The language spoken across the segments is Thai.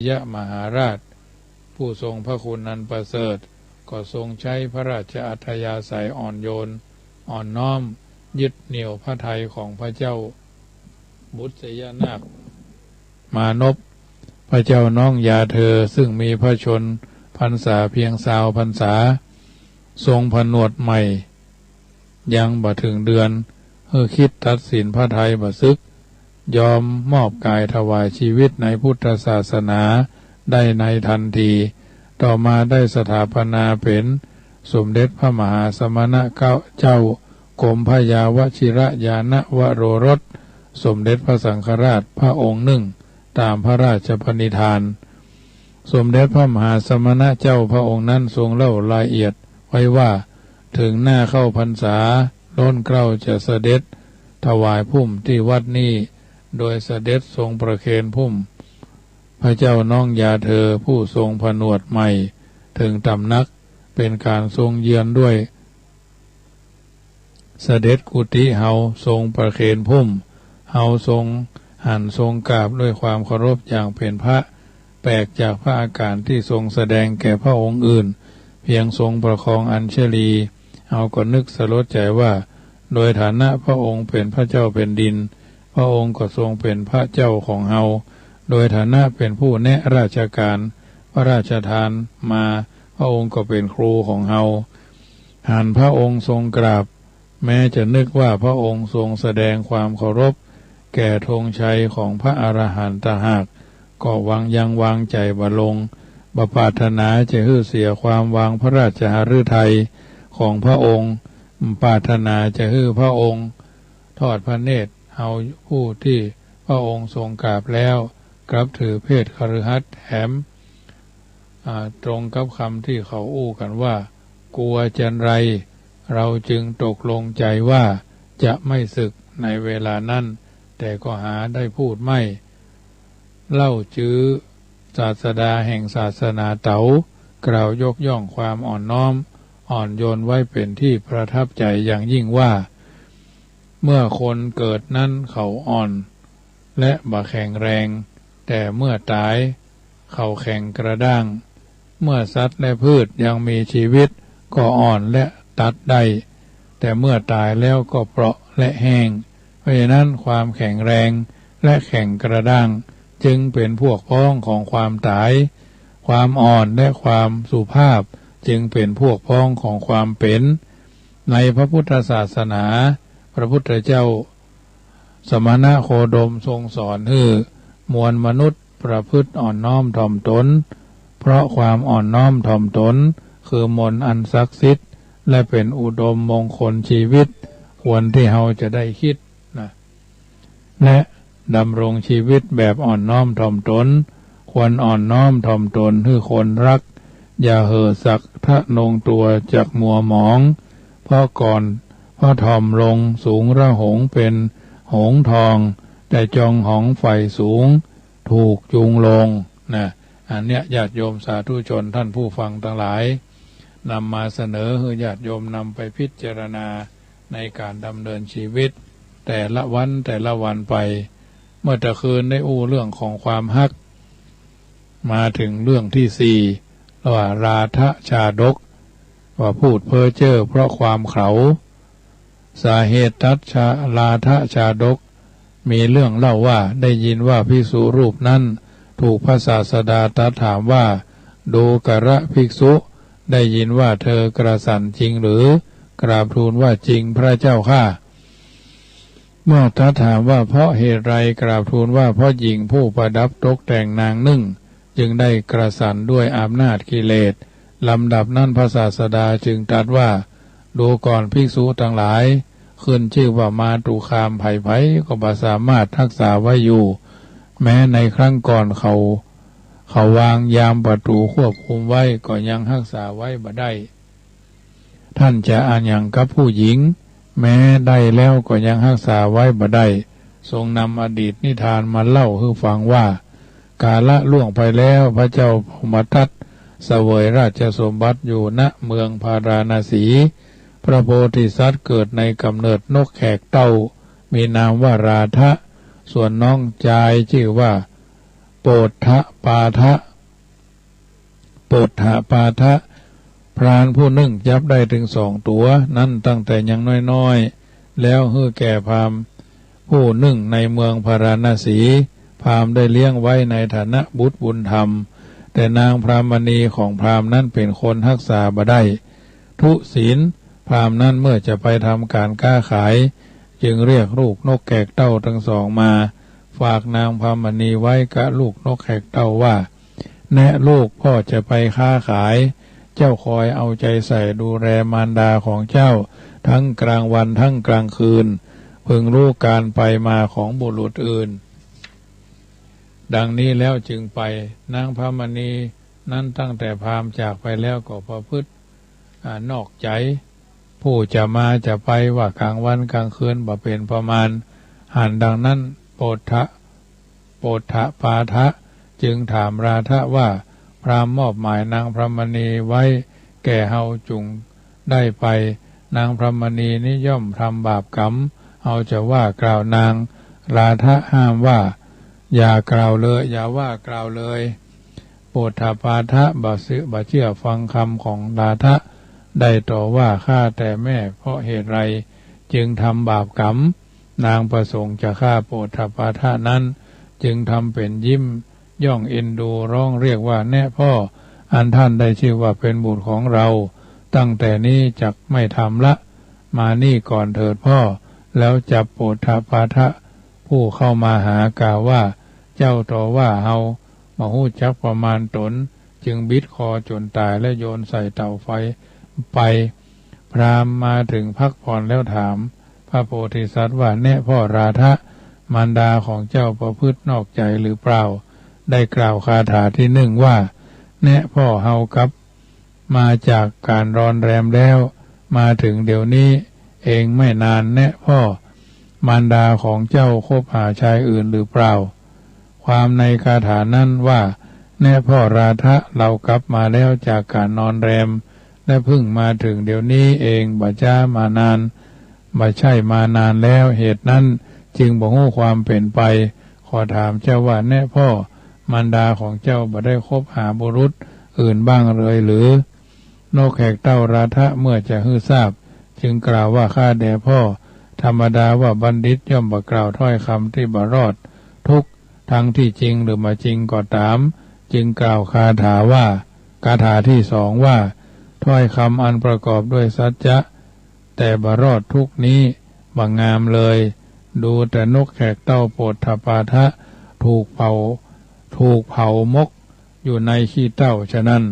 ยะมหาราชผู้ทรงพระคุณนันประเสริฐก็ทรงใช้พระราชอัธยาศัยอ่อนโยนอ่อนน้อมยึดเหนี่ยวพระทัยของพระเจ้าบุตรยนาคมานพพระเจ้าน้องยาเธอซึ่งมีพระชนพรรษาเพียง20 พรรษาทรงผนวดใหม่ยังบ่ถึงเดือนคิดตัดสินพระทัยบ่ซึกยอมมอบกายถวายชีวิตในพุทธศาสนาได้ในทันทีต่อมาได้สถาปนาเป็นสมเด็จพระมหาสมณะเจ้ากรมพยาวชิรญาณวโรรสสมเด็จพระสังฆราชพระองค์หนึ่งตามพระราชปณิธานสมเด็จพระมหาสมณะเจ้าพระองค์นั้นทรงเล่ารายละเอียดไว้ว่าถึงหน้าเข้าพรรษาล้นเกล้าจะเสด็จถวายพุ่มที่วัดนี้โดยเสด็จทรงประเคนพุ่มพระเจ้าน้องยาเธอผู้ทรงผนวดใหม่ถึงตำนักเป็นการทรงเยือนด้วยเสด็จกุฏิเฮาทรงประเคนพุ่มเฮาทรงหันทรงกราบด้วยความเคารพอย่างเป็นพระแปลกจากพระอาการที่ทรงแสดงแก่พระองค์อื่นเพียงทรงประคองอัญชลีเฮาก็นึกสลดใจว่าโดยฐานะพระองค์เป็นพระเจ้าเป็นดินพระองค์ก็ทรงเป็นพระเจ้าของเฮาโดยฐานะเป็นผู้แนะราชการพระราชทานมาพระองค์ก็เป็นครูของเฮาหันพระองค์ทรงกราบแม้จะนึกว่าพระองค์ทรงแสดงความเคารพแก่ธงชัยของพระอรหันตหากก็ยังวางใจบ่ลงบ่ปรารถนาจะฮื้อเสียความวางพระราชหฤทัยของพระองค์ปรารถนาจะฮื้อพระองค์ทอดพระเนตรเอาผู้ที่พระองค์ทรงกราบแล้วกลับถือเพศคฤหัสถ์แถมตรงกับคำที่เขาอู้กันว่ากลัวจันไรเราจึงตกลงใจว่าจะไม่ศึกในเวลานั้นแต่ก็หาได้พูดไม่เล่าจื้อศาสดาแห่งศาสนาเต๋ากล่าวยกย่องความอ่อนน้อมอ่อนโยนไว้เป็นที่ประทับใจอย่างยิ่งว่าเมื่อคนเกิดนั้นเขาอ่อนและบ่แข็งแรงแต่เมื่อตายเขาแข็งกระด้างเมื่อสัตว์และพืชยังมีชีวิตก็อ่อนและตัดได้แต่เมื่อตายแล้วก็เปราะและแห้งเพราะฉะนั้นความแข็งแรงและแข็งกระด้างจึงเป็นพวกพ้องของความตายความอ่อนและความสุภาพจึงเป็นพวกพ้องของความเป็นในพระพุทธศาสนาพระพุทธเจ้าสมณะโคดมทรงสอนให้มวลมนุษย์ประพฤติอ่อนน้อมถ่อมตนเพราะความอ่อนน้อมถ่อมตนคือมนต์อันศักดิ์สิทธิ์และเป็นอุดมมงคลชีวิตควรที่เราจะได้คิดนะและดำรงชีวิตแบบอ่อนน้อมถ่อมตนควรอ่อนน้อมถ่อมตนให้คนรักอย่าเห่อสักทะนงตัวจากมัวหมองเพราะถ่อมลงสูงระหงเป็นหงทองแต่จองหองไฟสูงถูกจูงลงนะอันเนี้ยญาติโยมสาธุชนท่านผู้ฟังทั้งหลายนำมาเสนอให้ญาติโยมนำไปพิจารณาในการดำเนินชีวิตแต่ละวันไปเมื่อตะคืนได้อู้เรื่องของความฮักมาถึงเรื่องที่4ว่าราทะชาดกว่าพูดเพ้อเจ้อเพราะความเขาสาเหตุราทะชาดกมีเรื่องเล่าว่าได้ยินว่าภิกษุรูปนั้นถูกพระศาสดาตรัสถามว่าดูกระภิกษุได้ยินว่าเธอกระสันจริงหรือกราบทูลว่าจริงพระเจ้าข้าเมื่อตรัสถามว่าเพราะเหตุไรกราบทูลว่าเพราะหญิงผู้ประดับตกแต่งนางนึ่งจึงได้กระสันด้วยอำนาจกิเลสลำดับนั้นพระศาสดาจึงตรัสว่าดูก่อนภิกษุทั้งหลายขึ้นชื่อว่ามาตุคามไผ่ก็บ่สามารถรักษาไว้อยู่แม้ในครั้งก่อนเขาวางยามประตูควบคุมไว้ก็ยังรักษาไว้บ่ได้ท่านจะอ่านอย่างกับผู้หญิงแม้ได้แล้วก็ยังรักษาไว้บ่ได้ทรงนำอดีตนิทานมาเล่าให้ฟังว่ากาละล่วงไปแล้วพระเจ้าพมทัตเสวยราชสมบัติอยู่ณเมืองพาราณสีพระโพธิสัตว์เกิดในกำเนิดนกแขกเต้ามีนามว่าราทะส่วนน้องชายชื่อว่าป โปฏฐปาทะโปฏฐปาทะพรานผู้นึ่งจับได้ถึง2 ตัวนั่นตั้งแต่ยังน้อยๆแล้วฮือแก่พราหมณ์ผู้นึ่งในเมืองพาราณสีพราหมณ์ได้เลี้ยงไว้ในฐานะบุตรบุญธรรมแต่นางพรามณีของพราหมณ์นั้นเป็นคนรักษาบ่ได้ทุศีลพราหมณ์นั้นเมื่อจะไปทำการค้าขายจึงเรียกลูกนกแขกเต้าทั้ง2มาฝากนางพรามณีไว้กับลูกนกแขกเต้าว่าแนะลูกพ่อจะไปค้าขายเจ้าคอยเอาใจใส่ดูแลมารดาของเจ้าทั้งกลางวันทั้งกลางคืนพึงรู้การไปมาของบุรุษอื่นดังนี้แล้วจึงไปนางพรามณีนั้นตั้งแต่พราหมณ์จากไปแล้วก็ประพฤตินอกใจผู้จะมาจะไปว่ากลางวันกลางคืนบ่เป็นประมาณหันดังนั้นโปฏฐปาทะจึงถามราทะว่าพราหมณ์มอบหมายนางพรามณีไว้แก่เฮาจุงได้ไปนางพรามณีนี้ย่อมทำบาปกรรมเฮาจะว่ากล่าวนางราทะห้ามว่าอย่ากล่าวเลยอย่าว่ากล่าวเลยโปฏฐปาทะบ่เชื่อฟังคำของราทะได้ต่อว่าข้าแต่แม่เพราะเหตุไรจึงทำบาปกรรมนางประสงค์จะฆ่าโปฏฐปาทะนั้นจึงทำเป็นยิ้มย่องเอ็นดูร้องเรียกว่าแน่พ่ออันท่านได้ชื่อว่าเป็นบุตรของเราตั้งแต่นี้จักไม่ทำละมานี่ก่อนเถิดพ่อแล้วจับโปฏฐปาทะผู้เข้ามาหากล่าวว่าเจ้าต่อว่าเฮามาหู้จักประมาณตนจึงบิดคอจนตายและโยนใส่เตาไฟไปพราหมณ์มาถึงพักผ่อนแล้วถามพระโพธิสัตว์ว่าแน่พ่อราทะมารดาของเจ้าประพฤตินอกใจหรือเปล่าได้กล่าวคาถาที่1ว่าแน่พ่อเฮากับมาจากการรอนแรมแล้วมาถึงเดี๋ยวนี้เองไม่นานแน่พ่อมารดาของเจ้าคบหาชายอื่นหรือเปล่าความในคาถานั้นว่าแน่พ่อราทะเรากลับมาแล้วจากการนอนแรมและเพิ่งมาถึงเดี๋ยวนี้เองบ่จ้ามานานบ่ใช่มานานแล้วเหตุนั้นจึงบ่ฮู้ความเป็นไปขอถามเจ้าว่าแน่พ่อมารดาของเจ้าบ่ได้คบหาบุรุษอื่นบ้างเลยหรือนกแขกเต้าราทะเมื่อจะฮื้อทราบจึงกล่าวว่าข้าแด่พ่อธรรมดาว่าบัณฑิตย่อมบ่กล่าวถ้อยคำที่บ่รอดทุกทั้งที่จริงหรือไม่จริงก็ตามจึงกล่าวคาถาที่2ว่าถ้อยคำอันประกอบด้วยสัจจะแต่บ่รอดทุกนี้บ่งามเลยดูแต่นกแขกเต้าโปฏฐปาทะถูกเผามกอยู่ในขี้เต้าฉะนั้น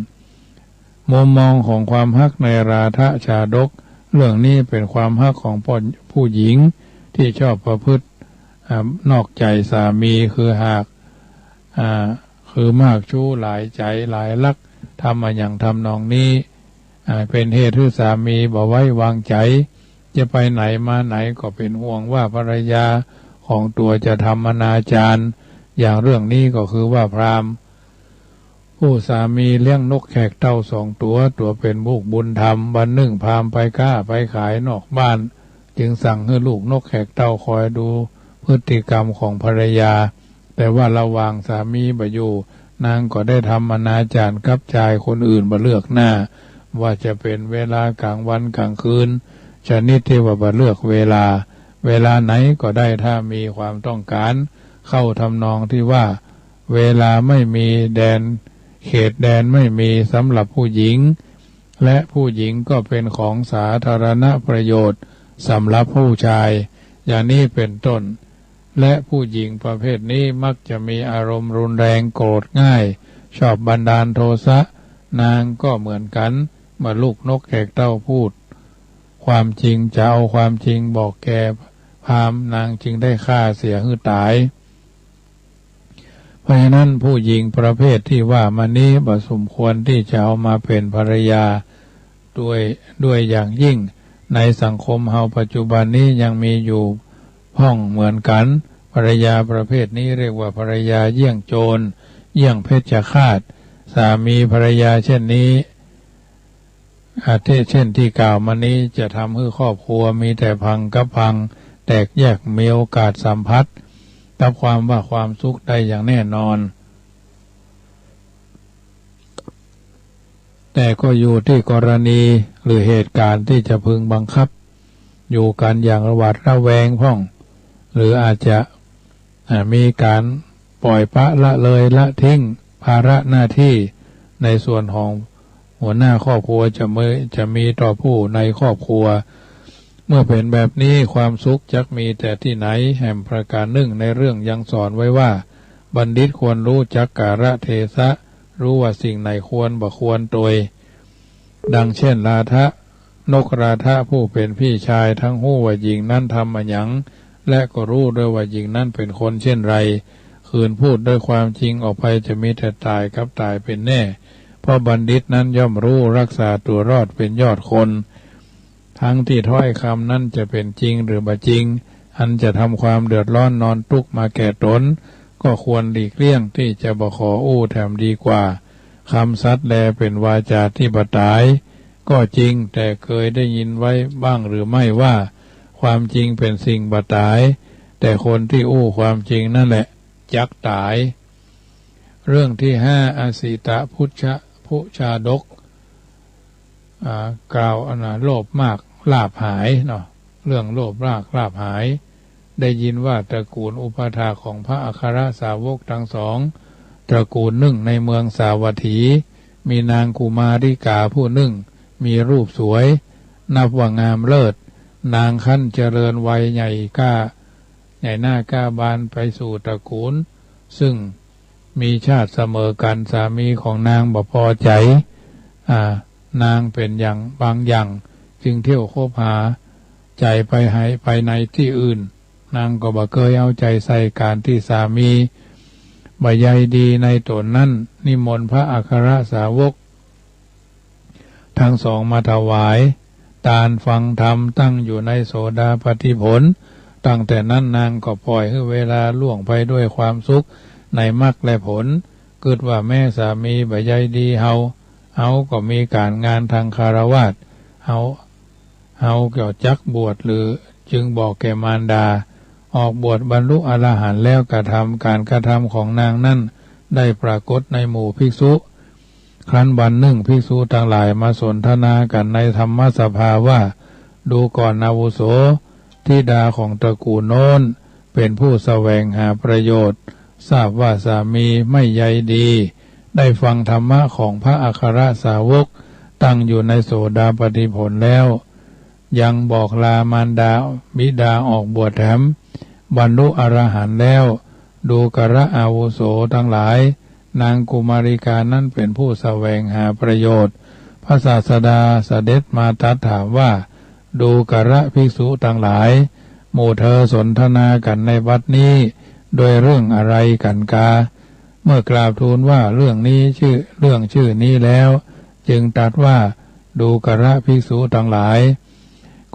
มุมมองของความฮักในราทะชาดกเรื่องนี้เป็นความฮักของผู้หญิงที่ชอบประพฤตินอกใจสามีคือมากชู้หลายใจหลายลักทำมาอย่างทำนองนี้เป็นเหตุที่สามีบ่ไว้วางใจจะไปไหนมาไหนก็เป็นห่วงว่าภรรยาของตัวจะทำอนาจารอย่างเรื่องนี้ก็คือว่าพราหมณ์ผู้สามีเลี้ยงนกแขกเต้า2 ตัวเป็นบุกบุญธรรมวันหนึ่งพราหมณ์ไปค้าไปขายนอกบ้านจึงสั่งให้ลูกนกแขกเต้าคอยดูพฤติกรรมของภรรยาแต่ว่าระหว่างสามีบ่อยู่นางก็ได้ทำอนาจารกับชายคนอื่นบ่เลือกหน้าว่าจะเป็นเวลากลางวันกลางคืนชนิดที่ว่าบ่เลือกเวลาไหนก็ได้ถ้ามีความต้องการเข้าทำนองที่ว่าเวลาไม่มีแดนเขตแดนไม่มีสำหรับผู้หญิงและผู้หญิงก็เป็นของสาธารณประโยชน์สำหรับผู้ชายอย่างนี้เป็นต้นและผู้หญิงประเภทนี้มักจะมีอารมณ์รุนแรงโกรธง่ายชอบบันดาลโทสะนางก็เหมือนกันเมื่อลูกนกแขกเต้าพูดความจริงจะเอาความจริงบอกแกพราหมณ์นางจึงได้ฆ่าเสียให้ตายเพราะฉะนั้นผู้หญิงประเภทที่ว่ามานี้บ่สมควรที่จะเอามาเป็นภรรยาด้วยอย่างยิ่งในสังคมเฮาปัจจุบันนี้ยังมีอยู่พ้องเหมือนกันภรรยาประเภทนี้เรียกว่าภรรยาเยี่ยงโจรเยี่ยงเพชฌฆาตสามีภรรยาเช่นนี้เช่นที่กล่าวมานี้จะทำให้ครอบครัวมีแต่พังกับพังแตกแยกมีโอกาสสัมพัทธ์กับความสุขได้อย่างแน่นอน แต่ก็อยู่ที่กรณีหรือเหตุการณ์ที่จะพึงบังคับอยู่กันอย่างระหวาดระแวงพ่องหรืออาจจะมีการปล่อยปละละเลยละทิ้งภาระหน้าที่ในส่วนของหัวหน้าครอบครัวจะมีต่อผู้ในครอบครัวเมื่อเป็นแบบนี้ความสุขจักมีแต่ที่ไหนแห่งประการหนึ่งในเรื่องยังสอนไว้ว่าบัณฑิตควรรู้จักกาลเทศะรู้ว่าสิ่งไหนควรบ่ควรโดยดังเช่นราทะนกราทะผู้เป็นพี่ชายทั้งหู้ว่าหญิงนั้นทำมาหยังและก็รู้ด้วยว่าหญิงนั้นเป็นคนเช่นไรคืนพูดด้วยความจริงออกไปจะมีแต่ตายกับตายเป็นแน่เพราะบัณฑิตนั้นย่อมรู้รักษาตัวรอดเป็นยอดคนทั้งที่ถ้อยคำนั้นจะเป็นจริงหรือบ่จริงอันจะทำความเดือดร้อนนอนทุกข์มาแก่ตนก็ควรหลีกเลี่ยงที่จะบ่ขออู้แถมดีกว่าคำสัตย์แลเป็นวาจาที่บ่ตายก็จริงแต่เคยได้ยินไว้บ้างหรือไม่ว่าความจริงเป็นสิ่งบ่ตายแต่คนที่อู้ความจริงนั่นแหละจักตายเรื่องที่ห้าอสีตะพุชาดกกล่าวโลภมากลาภหายเนาะเรื่องโลภมากลาภหายได้ยินว่าตระกูลอุปถาของพระอัครสาวกทั้งสองตระกูลหนึ่งในเมืองสาวัตถีมีนางกุมาริกาผู้หนึ่งมีรูปสวยนับว่างามเลิศนางขั้นเจริญวัยใหญ่หน้ากล้าบานไปสู่ตระกูลซึ่งมีชาติเสมอกันสามีของนางบ่พอใจนางเป็นอย่างบางอย่างจึงเที่ยวคบหาใจไปในที่อื่นนางก็บ่เคยเอาใจใส่การที่สามีบ่ใยดีในตนนั้นนิมนต์พระอัครสาวกทั้งสองมาถวายตาลฟังธรรมตั้งอยู่ในโสดาปัตติผลตั้งแต่นั้นนางก็ปล่อยให้เวลาล่วงไปด้วยความสุขในมรรคและผลเกิดว่าแม่สามีบ่ใยดีเฮาก็มีการงานทางคารวะเฮาเกี่ยวจักบวชหรือจึงบอกแก่มารดาออกบวชบรรลุอรหันต์แล้วการกระทำของนางนั้นได้ปรากฏในหมู่ภิกษุครั้นวันหนึ่งภิกษุทั้งหลายมาสนทนากันในธรรมสภาว่าดูก่อนอาวุโสธิดาของตระกูลโน้นเป็นผู้แสวงหาประโยชน์ทราบว่าสามีไม่ใยดีได้ฟังธรรมะของพระอัครสาวกตั้งอยู่ในโสดาปัตติผลแล้วยังบอกลามารดาบิดาออกบวชแถมบรรลุอรหันต์แล้วดูกระอาวุโสทั้งหลายนางกุมาริกานั้นเป็นผู้แสวงหาประโยชน์พระศาสดาเสด็จมาตรัสถามว่าดูกระภิกษุทั้งหลายหมู่เธอสนทนากันในวัดนี้โดยเรื่องอะไรกันกาเมื่อกราบทูลว่าเรื่องชื่อนี้แล้วจึงตรัสว่าดูกระภิกษุทั้งหลาย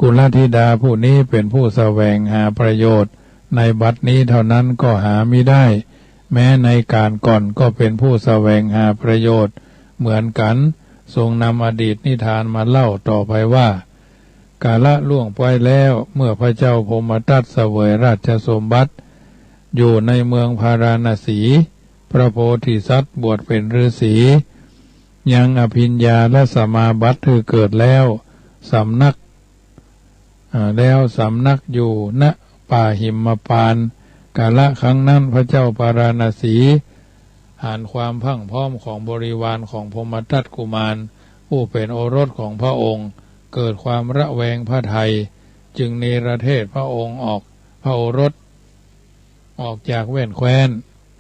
กุลธิดาผู้นี้เป็นผู้แสวงหาประโยชน์ในบัดนี้เท่านั้นก็หามิได้แม้ในการก่อนก็เป็นผู้แสวงหาประโยชน์เหมือนกันทรงนำอดีตนิทานมาเล่าต่อไปว่ากาละล่วงไปแล้วเมื่อพระเจ้าพมทัตเสวยราชสมบัติอยู่ในเมืองพาราณสีพระโพธิสัตว์บวชเป็นฤาษียังอภิญญาและสมาบัติคือเกิดแล้วสำนักอยู่ณป่าหิมพานต์กาละครั้งนั้นพระเจ้าปาราณสีอ่านความพรั่งพร้อมของบริวารของพมทัตกุมารผู้เป็นโอรสของพระองค์เกิดความระแวงพระทัยจึงเนรเทศพระองค์ออกพระโอรสออกจากแว่นแคว้น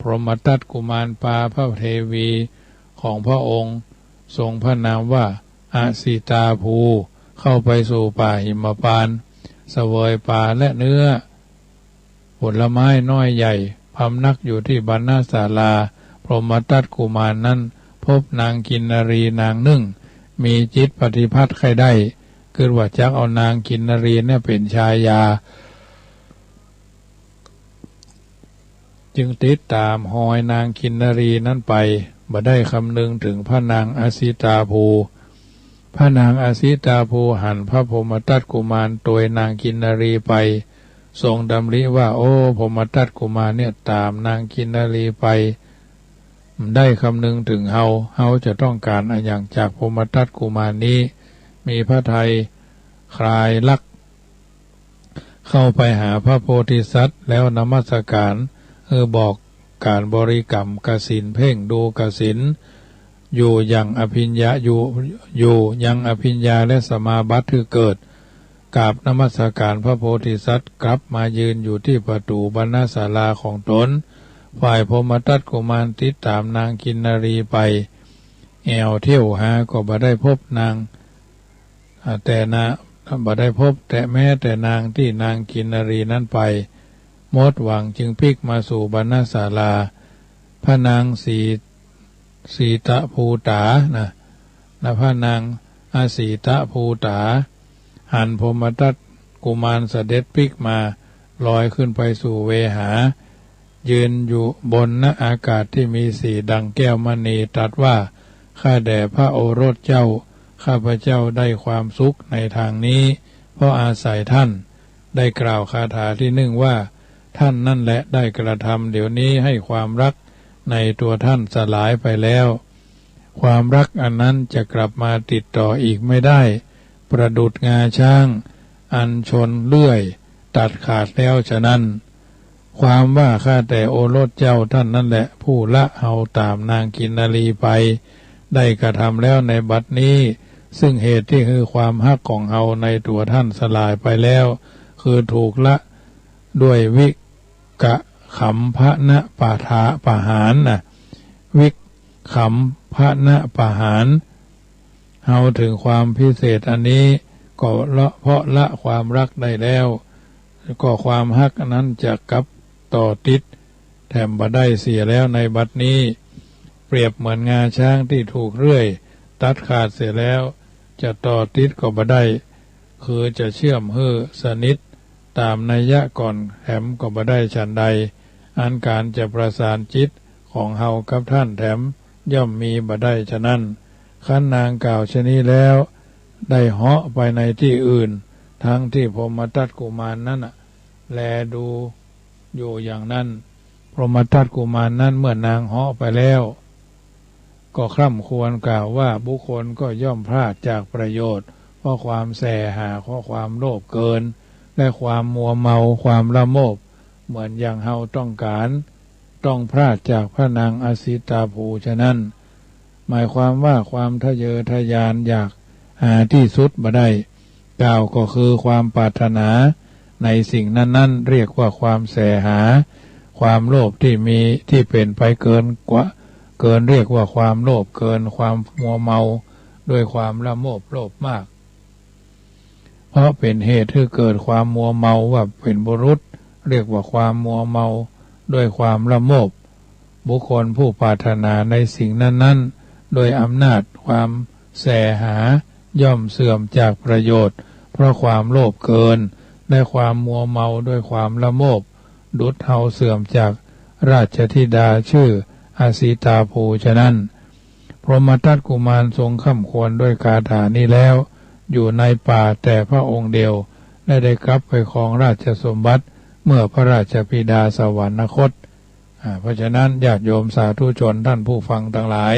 พรหมทัตกุมารปาพระเทวีของพระองค์ทรงพระนามว่าอสิตาภูเข้าไปสู่ป่าหิมพานต์เสวยป่าและเนื้อผลไม้น้อยใหญ่พำนักอยู่ที่บรรณศาลาพรหมทัตกุมารนั้นพบนางกินนรีนางหนึ่งมีจิตปฏิพัทธ์ใครได้คือว่าจักเอานางกินนรีเนี่ยเป็นชายาจึงติดตามหอยนางกินนรีนั้นไปบ่ได้คำนึงถึงพระนางอสิตาภูพระนางอสิตาภูหันพระพรหมทัตกุมารตัวนางกินนรีไปทรงดำริว่าโอ้พรหมทัตกุมารเนี่ยตามนางกินนรีไป ได้คำนึงถึงเฮาจะต้องการอะไรอย่างจากพรหมทัตกุมารนี้มีพระทัยคลายลักเข้าไปหาพระโพธิสัตว์แล้วนมัสการบอกการบริกรรมกสิณเพ่งดูกสิณอยู่ยังอภิญญาอยู่ยังอภิญญาและสมาบัติคือเกิดกราบนมัสการพระโพธิสัตว์กลับมายืนอยู่ที่ประตูบรรณศาลาของตนฝ่ายพรหมทัตกุมารติดตามนางกินนรีไปแอวเที่ยวหาก็บ่ได้พบนางแต่บ่ได้พบแต่แม้แต่นางที่นางกินนรีนั้นไปหมดหวังจึงพลิกมาสู่บรรณศาลาพระนางสีตะภูตานะพระนางอาสีตะภูตาหันพรหมทัตกุมารเสด็จพลิกมาลอยขึ้นไปสู่เวหายืนอยู่บนณอากาศที่มีสีดังแก้วมณีตรัสว่าข้าแด่พระโอรสเจ้าข้าพเจ้าได้ความสุขในทางนี้เพราะอาศัยท่านได้กล่าวคาถาที่หนึ่งว่าท่านนั่นแหละได้กระทำเดี๋ยวนี้ให้ความรักในตัวท่านสลายไปแล้วความรักอันนั้นจะกลับมาติดต่ออีกไม่ได้ประดุจงาช้างอันชนเลื่อยตัดขาดแล้วฉะนั้นความว่าข้าแต่โอรสเจ้าท่านนั่นแหละผู้ละเอาตามนางกินนารีไปได้กระทำแล้วในบัดนี้ซึ่งเหตุที่คือความฮักของเฮาในตัวท่านสลายไปแล้วคือถูกละด้วยวิกะขำพระณปาฐาปหารวิขำพระณปหารเฮาถึงความพิเศษอันนี้ก็เพราะละความรักได้แล้วก็ความฮักนั้นจะกลับต่อติดแถมบ่ได้เสียแล้วในบัดนี้เปรียบเหมือนงาช้างที่ถูกเรื่อยตัดขาดเสียแล้วจะต่อติดก็บ่ได้คือจะเชื่อมสนิทตามนัยยะก่อนแถมก็บ่ได้ฉันใดอันการจะประสานจิตของเฮากับท่านแถมย่อมมีบ่ได้ฉะนั้นขันนางกล่าวชนี้แล้วได้เหาะไปในที่อื่นทั้งที่พรหมทัตกุมารนั้นแลดูอยู่อย่างนั้นพรหมทัตกุมารนั้นเมื่อนางเหาะไปแล้วก็คร่ำควรกล่าวว่าบุคคลก็ย่อมพลาดจากประโยชน์เพราะความแสหาเพราะความโลภเกินและความมัวเมาความละโมบเหมือนอย่างเฮาต้องการต้องพลาดจากพระนางอสิตาภูฉะนั้นหมายความว่าความทะเยอทะยานอยากหาที่สุดบ่ได้กล่าวก็คือความปรารถนาในสิ่งนั้นๆเรียกว่าความแสหาความโลภที่มีที่เป็นไปเกินเรียกว่าความโลภเกินความมัวเมาด้วยความละโมบโลภมากเพราะเป็นเหตุให้เกิดความมัวเมาว่าเป็นบุรุษเรียกว่าความมัวเมาด้วยความละโมบบุคคลผู้ปรารถนาในสิ่งนั้นๆโดยอำนาจความแสหาย่อมเสื่อมจากประโยชน์เพราะความโลภเกินและความมัวเมาด้วยความละโมบดุจเฮาเสื่อมจากราชธิดาชื่ออาสีตาภูฉะนั้นพรหมทัตกุมารทรงข้ำควรด้วยคาถานี้แล้วอยู่ในป่าแต่พระองค์เดียวและได้กลับไปครองราชสมบัติเมื่อพระราชบิดาสวรรคตเพราะฉะนั้นญาติโยมสาธุชนท่านผู้ฟังทั้งหลาย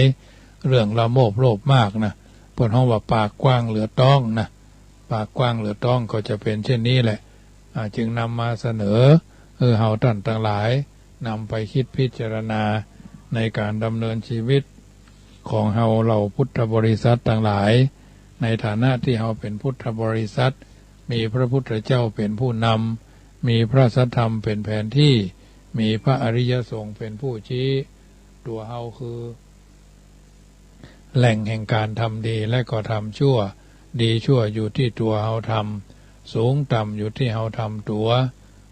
เรื่องละโมบโลภมากนะเพิ่นฮ้องว่าปากกว้างเหลือต้องนะปากกว้างเหลือต้องก็จะเป็นเช่นนี้แหละจึงนำมาเสนอเฮาท่านทั้งหลายนำไปคิดพิจารณาในการดำเนินชีวิตของเฮาเหล่าพุทธบริษัททั้งหลายในฐานะที่เฮาเป็นพุทธบริษัทมีพระพุทธเจ้าเป็นผู้นำมีพระสัทธรรมเป็นแผนที่มีพระอริยสงฆ์เป็นผู้ชี้ตัวเฮาคือแหล่งแห่งการทำดีและก็ทำชั่วดีชั่วอยู่ที่ตัวเฮาทำสูงต่ำอยู่ที่เฮาทำตัว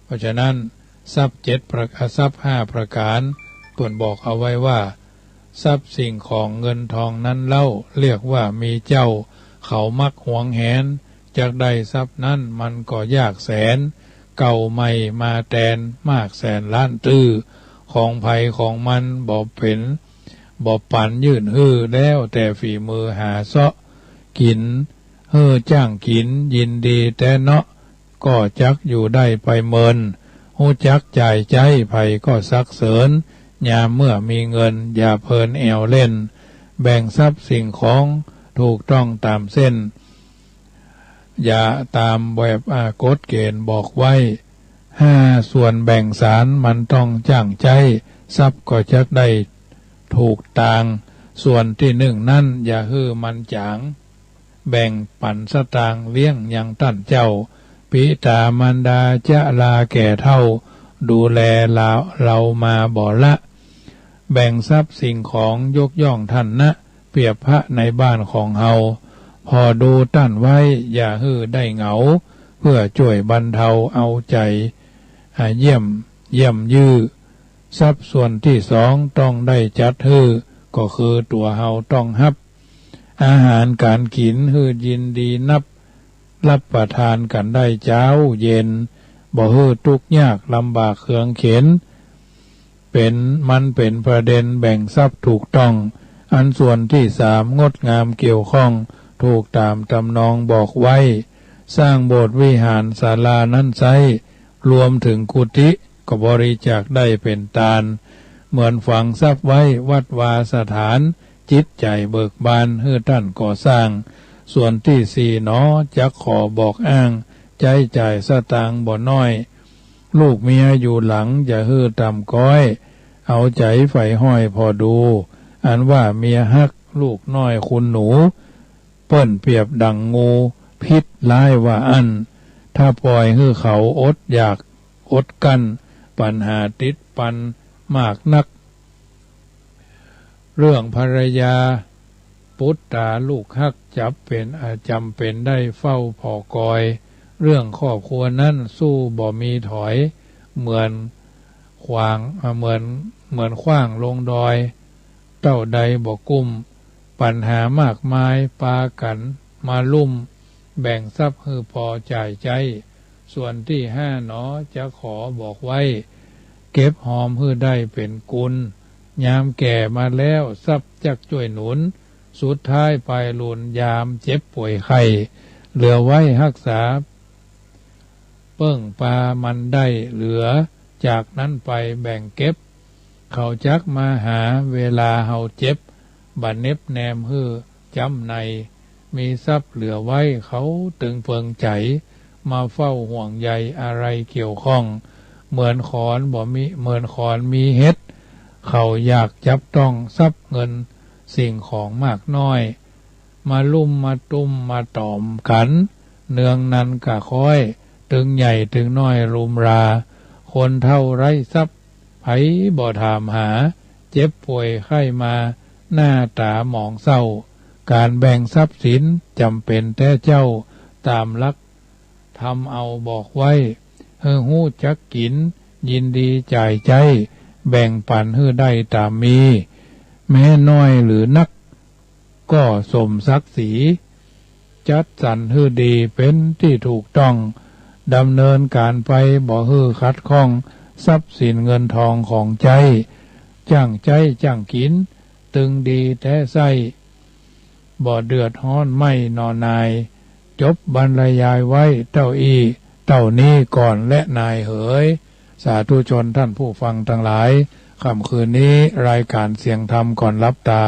เพราะฉะนั้นทรัพย์ทรัพย์5ประการเพิ่นบอกเอาไว้ว่าทรัพย์สิ่งของเงินทองนั้นเล่าเรียกว่ามีเจ้าเขามักหวงแหนจากได้ทรัพย์นั้นมันก็ยากแสนเก่าใหม่มาแทนมากแสนล้านตื้อของภัยของมันบ่เป็นบ่ปันยื่นแล้วแต่ฝีมือหาเซาะกินจ้างกินยินดีแต่เนาะก็จักอยู่ได้ไปเมินหูจักจ่ายใจไผก็ซักเสริญ ยามเมื่อมีเงินอย่าเพลินแอวเล่นแบ่งทรัพย์สิ่งของถูกต้องตามเส้นอย่าตามแบบกฎเกณฑ์บอกไว้ส่วนแบ่งสารมันต้องจ้างใจทรัพย์ก็จะได้ถูกตางส่วนที่หนึ่งนั่นอย่าฮื้อมันจางแบ่งปันสตางเลี้ยงยังตั้นเจ้าปิตามารดาจะลาแก่เท่าดูแลเรามาบ่ละแบ่งทรัพย์สิ่งของยกย่องท่านนะเปรียบพระในบ้านของเฮาพอดูตั้นไว้อย่าฮื้อได้เหงาเพื่อช่วยบรรเทาเอาใจเยี่ยมยื้อทรัพย์ส่วนที่สองต้องได้จัดฮื้อก็คือตัวเฮาต้องฮับอาหารการกินฮื้อยินดีนับรับประทานกันได้เช้าเย็นบ่ฮื้อทุกข์ยากลำบากเคืองเข็นมันเป็นประเด็นแบ่งทรัพย์ถูกต้องอันส่วนที่สามงดงามเกี่ยวข้องถูกตามตำนองบอกไว้สร้างโบสถ์วิหารศาลานั้นไซรวมถึงกุฏิก็บริจาคได้เป็นตาลเหมือนฝังทรัพย์ไว้วัดวาสถานจิตใจเบิกบานให้ท่านก่อสร้างส่วนที่สี่หนอจะขอบอกอ้างใจจ่ายสตางค์บ่น้อยลูกเมียอยู่หลังอย่าฮื้อต่ำก้อยเอาใจไฟห้อยพอดูอันว่าเมียฮักลูกน้อยคุณหนูเปิ้นเปรียบดังงูพิษร้ายว่าอันถ้าปล่อยให้เขาอดอยากอดกันปัญหาติดปันมากนักเรื่องภรรยาปุตตาลูกฮักจำเป็นได้เฝ้าพอกอยเรื่องครอบครัวนั้นสู้บ่มีถอยเหมือนขว้างลงดอยเต้าใดบ่กุ้มปัญหามากมายปากันมาลุ่มแบ่งทรัพย์ให้พอจ่ายใจส่วนที่ห้าหนอจะขอบอกไว้เก็บหอมให้ได้เป็นกุลยามแก่มาแล้วทรัพย์จักช่วยหนุนสุดท้ายไปลุนยามเจ็บป่วยไข้เหลือไว้รักษาเปิ้งปลามันได้เหลือจากนั้นไปแบ่งเก็บเขาจักมาหาเวลาเฮาเจ็บบัดเน็บแนมฮื้อจำในมีทรัพย์เหลือไว้เขาตึงเฟิงใจมาเฝ้าห่วงใยอะไรเกี่ยวข้องเหมือนขอนมีเฮ็ดเขาอยากจับต้องทรัพย์เงินสิ่งของมากน้อยมาลุ่มมาตุ้มมาตอมกันเนืองนั้นกะค่อยตึงใหญ่ตึงน้อยรุมราคนเท่าไร้ทรัพย์ไผบ่ถามหาเจ็บป่วยไข้มาหน้าตาหมองเศร้าการแบ่งทรัพย์สินจำเป็นแต่เจ้าตามลักทำเอาบอกไว้ให้ฮู้จักกินยินดีจ่ายใจแบ่งปันให้ได้ตามมีแม้น้อยหรือนักก็สมศักดิ์ศรีจัดสรรให้ดีเป็นที่ถูกต้องดำเนินการไปบ่ฮื้อขัดข้องทรัพย์สินเงินทองของใจจ้างใจจ้างกินตึงดีแต่ไส้บ่เดือดร้อนไม่นอนนายจบบรรยายไว้เต้านี้ก่อนและนายเหยสาธุชนท่านผู้ฟังทั้งหลายค่ำคืนนี้รายการเสียงธรรมก่อนรับตา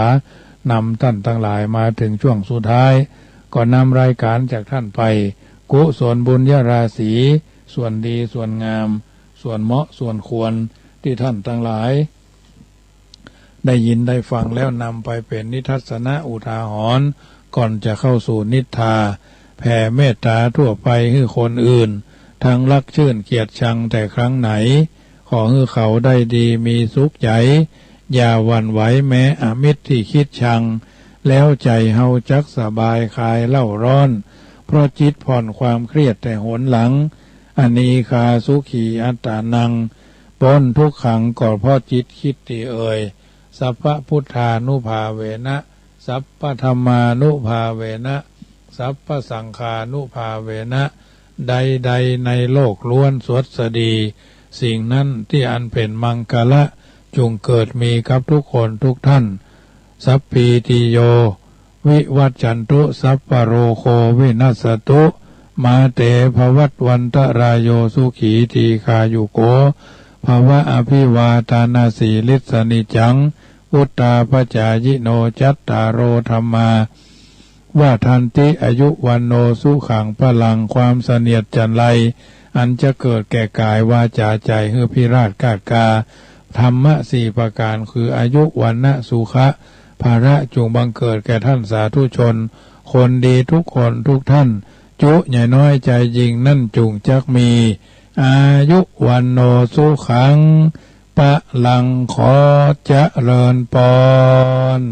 นำท่านทั้งหลายมาถึงช่วงสุดท้ายก่อนนำรายการจากท่านไปกุศลบุญญาราศีส่วนดีส่วนงามส่วนเหมาะส่วนควรที่ท่านทั้งหลายได้ยินได้ฟังแล้วนำไปเป็นนิทัศนะอุทาหรณ์ก่อนจะเข้าสู่นิทาแผ่เมตตาทั่วไปให้คนอื่นทั้งรักชื่นเกียรติชังแต่ครั้งไหนขอให้เขาได้ดีมีสุขใจอย่าหวั่นไหวแม้อมิตรที่คิดชังแล้วใจเฮาจักสบายคลายเล่าร้อนเพราะจิตผ่อนความเครียดแต่หนหลังอนีคาสุขีอัตตานังป้นทุกขังก่อเพราะจิตคิดตีเอ่ยสัพพพุทธานุภาเวนะสัพพธรรมานุภาเวนะสัพพสังฆานุภาเวนะใดในโลกล้วนสวดสดีสิ่งนั้นที่อันเป็นมังกละจงเกิดมีกับทุกคนทุกท่านสัพพีติโยวิวัจจันตุสัพพโรโควินัสสตุมาเตภวัตวันตรายโยสุขีทีคายุโก ภาวะอภิวาทานาสีลิสนิจังอุตตาปจายิโนจัตตารโอธรรมาว่าทันติอายุวันโนสุขังพลังความเสนียดจันไรอันจะเกิดแก่กายวาจาใจเฮือพิราชกาดกาธรรมะสี่ประการคืออายุวันนะสุขะภาระจงบังเกิดแก่ท่านสาธุชนคนดีทุกคนทุกท่านจุใหญ่น้อยใจยิงนั่นจุงจักมีอายุวันโนสุขังปะลังขอเจริญปอน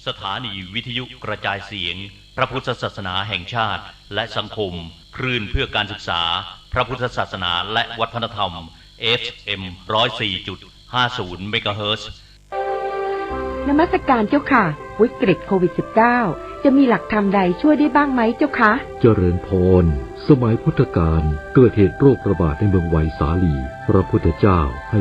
สถานีวิทยุกระจายเสียงพระพุทธศาสนาแห่งชาติและสังคมคลื่นเพื่อการศึกษาพระพุทธศาสนาและวัฒนธรรม FM 104.50 เมกะเฮิรตซ์นมัสการเจ้าค่ะวิกฤตโควิด -19 จะมีหลักธรรมใดช่วยได้บ้างไหมเจ้าคะเจริญพรสมัยพุทธกาลเกิดเหตุโรคระบาดในเมืองไวสาลีพระพุทธเจ้าให้